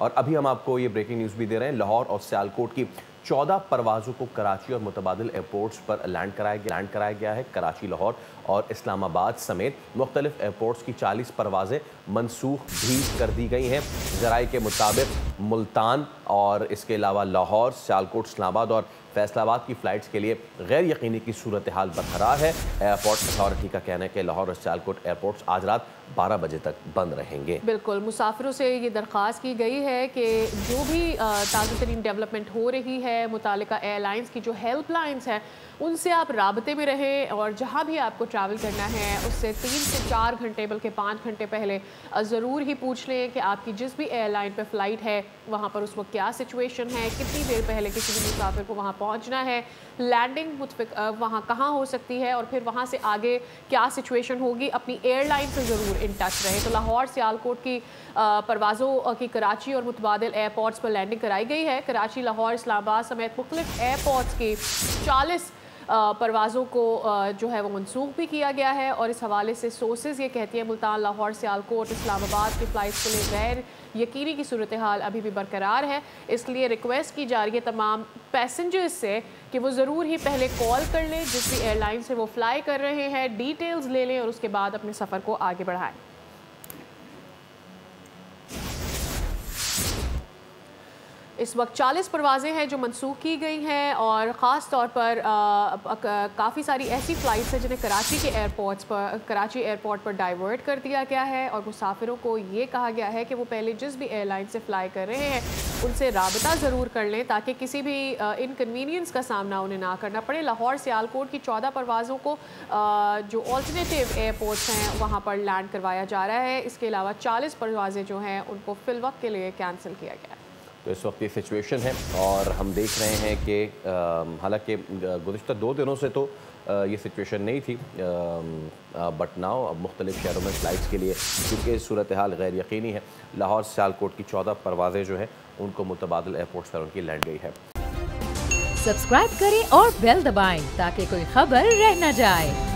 और अभी हम आपको ये ब्रेकिंग न्यूज़ भी दे रहे हैं, लाहौर और सियालकोट की 14 परवाज़ों को कराची और मुतबादिल एयरपोर्ट्स पर लैंड कराया गया है। कराची, लाहौर और इस्लामाबाद समेत मुख्तलिफ एयरपोर्ट्स की 40 परवाज़ें मनसूख भी कर दी गई हैं। ज़राए के मुताबिक मुल्तान और इसके अलावा लाहौर, सियालकोट, इस्लामाबाद और फैसलाबाद की फ़्लाइट्स के लिए गैर यकीनी की सूरत हाल बरकरार है। एयरपोर्ट अथॉरिटी का कहना है कि लाहौर और सियालकोट एयरपोर्ट्स आज रात 12 बजे तक बंद रहेंगे। बिल्कुल, मुसाफिरों से ये दरख्वास्त की गई है कि जो भी ताज़ा तरीन डेवलपमेंट हो रही है, मुतालिका एयरलाइंस की जो हेल्पलाइंस हैं उनसे आप राबते में रहें और जहाँ भी आपको ट्रैवल करना है उससे 3 से 4 घंटे बल्कि 5 घंटे पहले ज़रूर ही पूछ लें कि आपकी जिस भी एयरलाइन पे फ़्लाइट है वहाँ पर उस वक्त क्या सिचुएशन है, कितनी देर पहले किसी भी मुसाफिर को वहाँ पहुँचना है, लैंडिंग वहाँ कहाँ हो सकती है और फिर वहाँ से आगे क्या सिचुएशन होगी। अपनी एयरलाइन से ज़रूर इन टच रहें। तो लाहौर सियालकोट की परवाज़ों की कराची और मुतबादिल एयरपोर्ट्स पर लैंडिंग कराई गई है। कराची, लाहौर, इस्लामाबाद समेत मुख्तलिफ एयरपोर्ट्स की 40 परवाज़ों को जो है वो मनसूख भी किया गया है और इस हवाले से सोर्सेज ये कहती हैं मुल्तान, लाहौर, सियालकोट, इस्लामाबाद की फ़्लाइट्स के लिए गैर यकीनी की सूरत हाल अभी भी बरकरार है। इसलिए रिक्वेस्ट की जा रही है तमाम पैसेंजर्स से कि वो ज़रूर ही पहले कॉल कर लें जिस भी एयरलाइन से वो फ्लाई कर रहे हैं, डिटेल्स ले लें और उसके बाद अपने सफ़र को आगे बढ़ाएं। इस वक्त 40 परवाज़ें हैं जो मनसूख की गई हैं और ख़ास तौर पर काफ़ी सारी ऐसी फ़्लाइट्स हैं जिन्हें कराची एयरपोर्ट पर डाइवर्ट कर दिया गया है और मुसाफिरों को ये कहा गया है कि वो पहले जिस भी एयरलाइन से फ़्लाई कर रहे हैं उनसे राबता ज़रूर कर लें ताकि किसी भी इनकन्वीनियंस का सामना उन्हें ना करना पड़े। लाहौर सियालकोट की 14 परवाज़ों को जो ऑल्टरनेटिव एयरपोर्ट्स हैं वहाँ पर लैंड करवाया जा रहा है। इसके अलावा 40 परवाज़ें जो हैं उनको फ़िल वक्त के लिए कैंसिल किया गया है। तो इस वक्त ये सिचुएशन है और हम देख रहे हैं कि हालांकि गुज़िश्ता 2 दिनों से तो ये सिचुएशन नहीं थी, बट नाउ अब मुख्तलिफ शहरों में फ़्लाइट्स के लिए क्योंकि सूरत हाल गैर यकीनी है, लाहौर सियालकोट की 14 परवाज़ें जो हैं उनको मुतबादिल एयरपोर्ट्स पर उनकी लैंड गई है। सब्सक्राइब करें और बेल दबाएं ताकि कोई खबर रह न जाए।